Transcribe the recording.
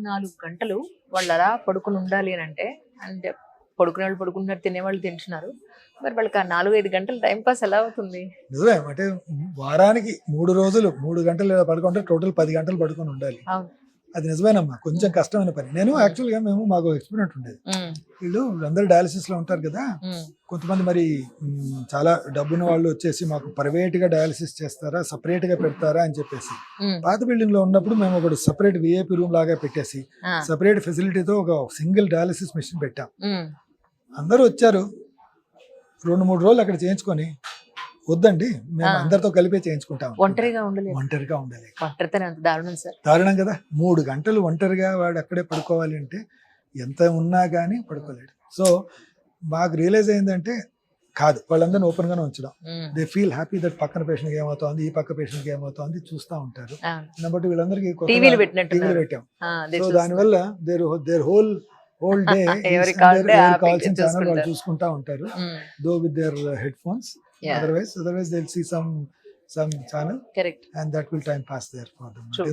4 గంటలు వాళ్ళు అలా పడుకుని ఉండాలి అని అంటే పడుకునే వాళ్ళు పడుకుంటున్నారు, తినేవాళ్ళు తింటున్నారు. మరి వాళ్ళకి ఆ 4-5 గంటలు టైం పాస్ ఎలా అవుతుంది? నిజమే. అంటే వారానికి 3 రోజులు 3 గంటలు పడుకుంటే టోటల్ 10 గంటలు పడుకొని ఉండాలి. అవును. అది నిజమేనమ్మా, కొంచెం కష్టమైన పని. నేను యాక్చువల్గా మాకు ఎక్స్పెరిమెంట్ ఉండేది. వీళ్ళందరూ డయాలసిస్ లో ఉంటారు కదా, కొంతమంది మరి చాలా డబ్బున్న వాళ్ళు వచ్చేసి మాకు ప్రైవేట్ గా డయాలసిస్ చేస్తారా, సపరేట్ గా పెడతారా అని చెప్పేసి పాత బిల్డింగ్ లో ఉన్నప్పుడు మేము ఒకటి సపరేట్ విఐపి రూమ్ లాగా పెట్టేసి సపరేట్ ఫెసిలిటీతో ఒక సింగిల్ డయాలసిస్ మిషన్ పెట్టాం. అందరూ వచ్చారు, 2-3 రోజులు అక్కడ చేయించుకొని వద్దండి మేము అందరితో కలిపే చేయించుకుంటాం. ఒంటరిగా ఉండలేదు. ఒంటరిగా ఉండలేదు. దారుణం సార్. దారుణం కదా. 3 గంటలు ఒంటరిగా వాడు అక్కడే పడుకోవాలి అంటే ఎంత ఉన్నా కానీ పడుకోలేడు. సో మాకు రియలైజ్ అయిందంటే కాదు, వాళ్ళందరినీ ఓపెన్ గానే ఉంచడం. దే ఫీల్ హ్యాపీ దట్ పక్కన పేషెంట్కి ఏమవుతోంది, ఈ పక్క పేషెంట్కి ఏమవుతోంది చూస్తూ ఉంటారు. కాబట్టి వీళ్ళందరికీ టీవీలు పెట్టాం. సో దానివల్ల దేర్ హోల్ డే కావాల్సిన ఛానల్ వాళ్ళు చూసుకుంటా ఉంటారు, దో with their head phones. Otherwise they'll see some channel. Correct. And that will time pass there for them. True.